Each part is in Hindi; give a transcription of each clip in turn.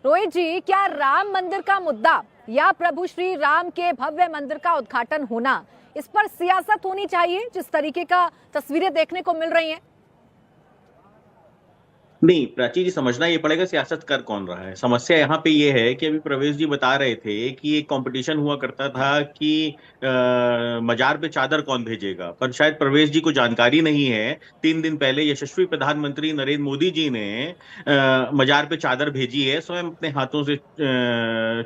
रोहित जी, क्या राम मंदिर का मुद्दा या प्रभु श्री राम के भव्य मंदिर का उद्घाटन होना, इस पर सियासत होनी चाहिए जिस तरीके का तस्वीरें देखने को मिल रही हैं? नहीं, प्राची जी, समझना ये पड़ेगा सियासत कर कौन रहा है। समस्या यहाँ पे ये है कि अभी प्रवेश जी बता रहे थे कि एक कंपटीशन हुआ करता था कि मजार पे चादर कौन भेजेगा, पर शायद प्रवेश जी को जानकारी नहीं है। 3 दिन पहले यशस्वी प्रधानमंत्री नरेंद्र मोदी जी ने मजार पे चादर भेजी है, स्वयं अपने हाथों से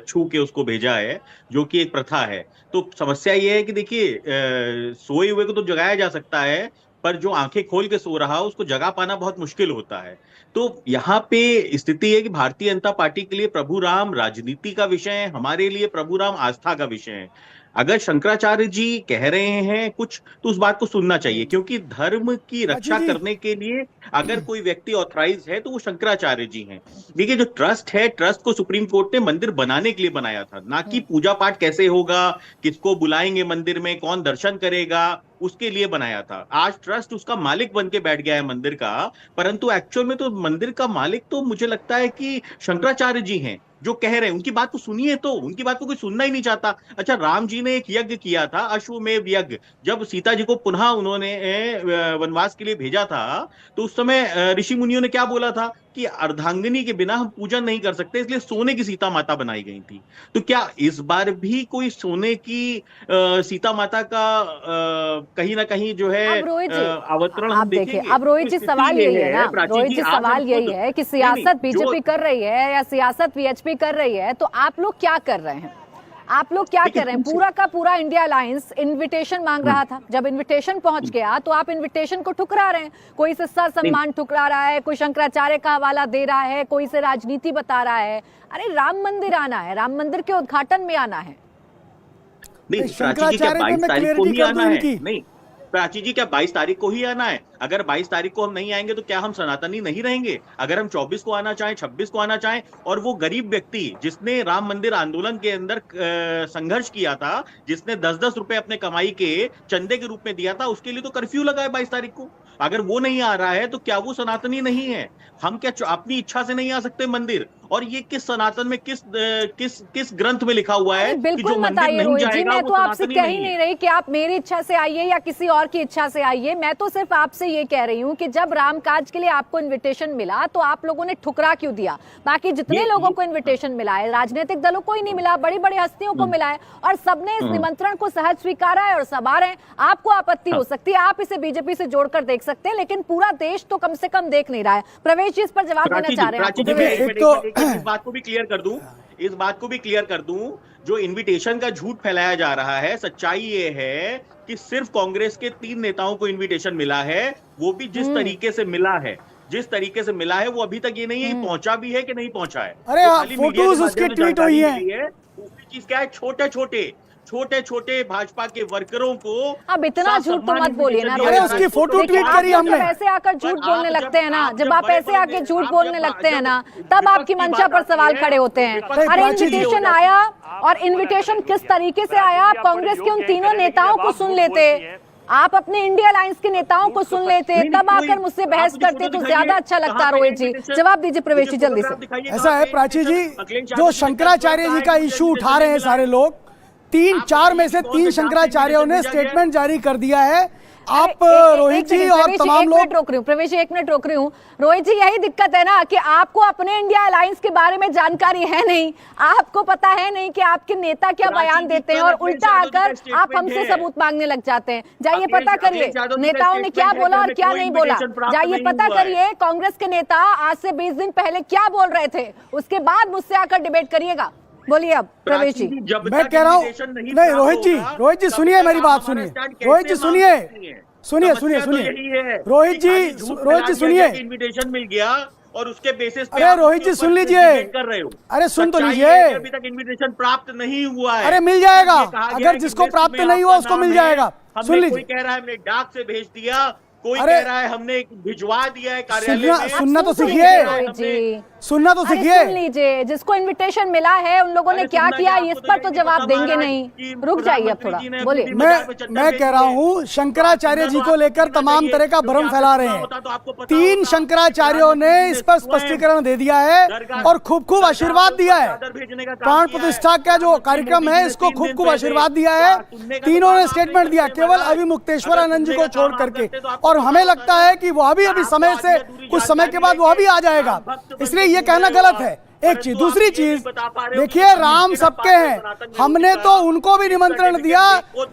छू के उसको भेजा है, जो कि एक प्रथा है। तो समस्या ये है कि देखिए, सोए हुए को तो जगाया जा सकता है, पर जो आंखें खोल के सो रहा उसको जगा पाना बहुत मुश्किल होता है। तो यहाँ पे स्थिति है कि भारतीय जनता पार्टी के लिए प्रभु राम राजनीति का विषय है, हमारे लिए प्रभु राम आस्था का विषय है। अगर शंकराचार्य जी कह रहे हैं कुछ, तो उस बात को सुनना चाहिए, क्योंकि धर्म की रक्षा करने के लिए अगर कोई व्यक्ति ऑथराइज है तो वो शंकराचार्य जी हैं। देखिए, जो ट्रस्ट है, ट्रस्ट को सुप्रीम कोर्ट ने मंदिर बनाने के लिए बनाया था, ना कि पूजा पाठ कैसे होगा, किसको बुलाएंगे मंदिर में, कौन दर्शन करेगा, उसके लिए बनाया था। आज ट्रस्ट उसका मालिक बन के बैठ गया है मंदिर का, परंतु एक्चुअल में तो मंदिर का मालिक तो मुझे लगता है कि शंकराचार्य जी हैं, जो कह रहे हैं। उनकी बात को सुनिए, तो उनकी बात को कोई सुनना ही नहीं चाहता। अच्छा, राम जी ने एक यज्ञ किया था, अश्वमेध यज्ञ, जब सीता जी को पुनः उन्होंने वनवास के लिए भेजा था, तो उस समय ऋषि मुनियों ने क्या बोला था कि अर्धांगिनी के बिना हम पूजन नहीं कर सकते, इसलिए सोने की सीता माता बनाई गई थी। तो क्या इस बार भी कोई सोने की सीता माता का कहीं ना कहीं जो है अब रोहित जी, अवतरण आप हम देखिए, देखेंगे? अब रोहित तो जी स्थिति सवाल ये यही है ना, प्राची रोहित जी, जी आज हम सवाल यही खुद है कि नहीं नहीं सियासत जो बीजेपी कर रही है या सियासत वीएचपी कर रही है, तो आप लोग क्या कर रहे हैं? आप लोग क्या कर रहे हैं? पूरा का पूरा इंडिया अलायंस इनविटेशन मांग रहा था, जब इनविटेशन पहुंच गया तो आप इनविटेशन को ठुकरा रहे हैं। कोई से सर सम्मान ठुकरा रहा है, कोई शंकराचार्य का हवाला दे रहा है, कोई से राजनीति बता रहा है। अरे राम मंदिर आना है, राम मंदिर के उद्घाटन में आना है। नहीं, प्राची जी, क्या 22 तारीख को ही आना है? नहीं, प्राची जी, क्या 22 तारीख को ही आना है? अगर 22 तारीख को हम नहीं आएंगे तो क्या हम सनातनी नहीं रहेंगे? अगर हम 24 को आना चाहें, 26 को आना चाहें, और वो गरीब व्यक्ति जिसने राम मंदिर आंदोलन के अंदर संघर्ष किया था, जिसने 10-10 रुपए अपने कमाई के चंदे के रूप में दिया था, उसके लिए तो कर्फ्यू लगा है 22 तारीख को। अगर वो नहीं आ रहा है तो क्या वो सनातनी नहीं है? हम क्या अपनी इच्छा से नहीं आ सकते मंदिर? और ये किस सनातन में, किस ग्रंथ में लिखा हुआ है कि जो मत मंदिर आइए नहीं रोहित जी, जाएगा मैं वो तो आपसे सनातनी कह ही नहीं नहीं है? रही कि आप मेरी इच्छा से आइए या किसी और की इच्छा से आइए। मैं तो सिर्फ आपसे ये कह रही हूँ कि जब रामकाज के लिए आपको इनविटेशन मिला तो आप लोगों ने ठुकरा क्यों दिया? बाकी जितने लोगों को इनविटेशन मिला है, राजनीतिक दलों को ही नहीं मिला, बड़ी बड़ी हस्तियों को मिला है, और सबने इस निमंत्रण को सहज स्वीकारा है और सब आ रहे हैं। आपको आपत्ति हो सकती है, आप इसे बीजेपी से जोड़कर देख सकते हैं, लेकिन पूरा देश तो कम से कम देख नहीं रहा है। प्रवेश जी इस पर जवाब देना चाह रहे हैं? इस बात को भी क्लियर कर दूं, इस बात को भी क्लियर कर दूं, जो इनविटेशन का झूठ फैलाया जा रहा है, सच्चाई ये है कि सिर्फ कांग्रेस के 3 नेताओं को इनविटेशन मिला है, वो भी जिस तरीके से मिला है, जिस तरीके से मिला है, वो अभी तक ये नहीं है पहुंचा भी है कि नहीं पहुंचा है। अरे फोटोज उसके ट्वीट हुई है। दूसरी चीज क्या है, छोटे छोटे भाजपा के वर्करों को अब इतना झूठ तो मत बोलिए ना। अरे उसकी फोटो ट्वीट करी हमने। जब ऐसे आकर झूठ बोलने लगते हैं ना, जब आप ऐसे आके झूठ बोलने लगते हैं ना, तब आपकी मंशा पर सवाल खड़े होते हैं। अरे इनविटेशन आया, और इनविटेशन किस तरीके से आया? आप कांग्रेस के उन तीनों नेताओं को सुन लेते, आप अपने इंडिया अलायंस के नेताओं को सुन लेते, तब आकर मुझसे बहस करते तो ज्यादा अच्छा लगता। रोहित जी जवाब दीजिए, प्रवेश जी जल्दी से। ऐसा है प्राची जी, जो शंकराचार्य जी का इशू उठा रहे हैं सारे लोग, 3-4 में से 3 शंकराचार्यों ने स्टेटमेंट जारी कर दिया है। आप रोहित जी और तमाम लोग, रोक रही हूँ प्रवेश, 1 मिनट रोक रही हूँ। रोहित जी, यही दिक्कत है ना कि आपको अपने इंडिया अलायंस के बारे में जानकारी है नहीं, आपको पता है नहीं कि आपके नेता क्या बयान देते हैं, और उल्टा आकर आप हमसे सबूत मांगने लग जाते हैं। जाइए पता करिए नेताओं ने क्या बोला और क्या नहीं बोला, जाइए पता करिए कांग्रेस के नेता आज से 20 दिन पहले क्या बोल रहे थे, उसके बाद मुझसे आकर डिबेट करिएगा। बोलिए अब प्रवेश जी। मैं कह रहा हूँ, नहीं रोहित जी सुनिए मेरी बात, सुनिए रोहित जी, सुनिए रोहित जी सुनिए। इनविटेशन मिल गया और उसके बेसिस पे अरे रोहित जी सुन लीजिए, कर रहे हो। अरे सुन तो लीजिए। अभी तक इनविटेशन प्राप्त नहीं हुआ है। अरे मिल जाएगा, अगर जिसको प्राप्त नहीं हुआ उसको मिल जाएगा। सुन लीजिए, कोई कह रहा है हमने डाक से भेज दिया, कोई अरे, कह रहा है हमने भिजवा दिया है कार्यालय में। सुनना तो सुन सीखिए। रोहित जी, सुनना तो अरे सीखिए। सुन लीजिए, जिसको इनविटेशन मिला है उन लोगों ने अरे क्या सुनना किया, क्या, इस आपको पर तो तो ये जवाब नहीं देंगे पता नहीं। कि रुक जाइए अब थोड़ा, प्रधानमंत्री जी ने बोलिए। खुद ही बाजार पे चर्चा मैं भेज कह रहा दी है। हूँ शंकराचार्य जी को लेकर तमाम तरह का भ्रम फैला रहे हैं। 3 शंकराचार्यों ने इस पर स्पष्टीकरण दे दिया है और खूब खूब आशीर्वाद दिया है। प्राण प्रतिष्ठा का जो कार्यक्रम है इसको खूब खूब आशीर्वाद दिया है। तीनों ने स्टेटमेंट दिया, केवल अभी मुक्तेश्वर आनंद जी को छोड़ करके। और हमें लगता है कि वह भी अभी समय से कुछ समय के बाद वह भी आ जाएगा, इसलिए ये कहना गलत है। एक चीज, दूसरी चीज देखिए, राम सबके हैं। हमने तो उनको भी निमंत्रण दिया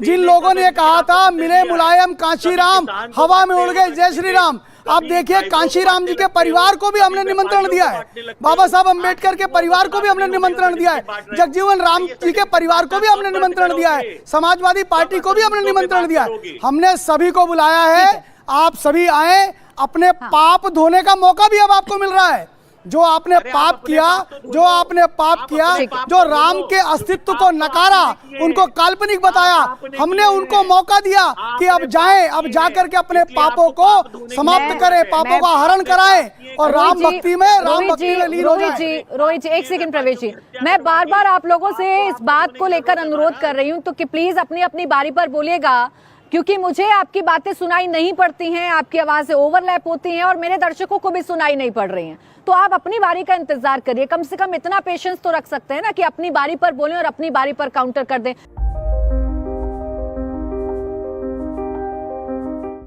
जिन लोगों ने कहा था मिले मुलायम कांशी राम, हवा में उड़ गए जय श्री राम। आप देखिए, कांशी राम जी के परिवार को भी हमने निमंत्रण दिया है, बाबा साहब अंबेडकर के परिवार को भी हमने निमंत्रण दिया है, जगजीवन राम जी के परिवार को भी हमने निमंत्रण दिया है, समाजवादी पार्टी को भी हमने निमंत्रण दिया है। हमने सभी को बुलाया है, आप सभी आए। अपने पाप धोने का मौका भी अब आपको मिल रहा है। जो आपने पाप किया, जो आपने पाप किया, जो राम के अस्तित्व को नकारा, उनको काल्पनिक बताया, हमने उनको मौका दिया कि अब जाएं, अब जाकर के अपने पापों को समाप्त करें, पापों का हरण कराएं और राम भक्ति में लीन हो जाएं। रोहित जी, एक सेकंड प्रवेश जी, मैं बार बार आप लोगों से इस बात को लेकर अनुरोध कर रही हूँ तो कि प्लीज अपनी अपनी बारी पर बोलिएगा, क्योंकि मुझे आपकी बातें सुनाई नहीं पड़ती हैं, आपकी आवाजें ओवरलैप होती हैं और मेरे दर्शकों को भी सुनाई नहीं पड़ रही हैं। तो आप अपनी बारी का इंतजार करिए, कम से कम इतना पेशेंस तो रख सकते हैं ना कि अपनी बारी पर बोलें और अपनी बारी पर काउंटर कर दें।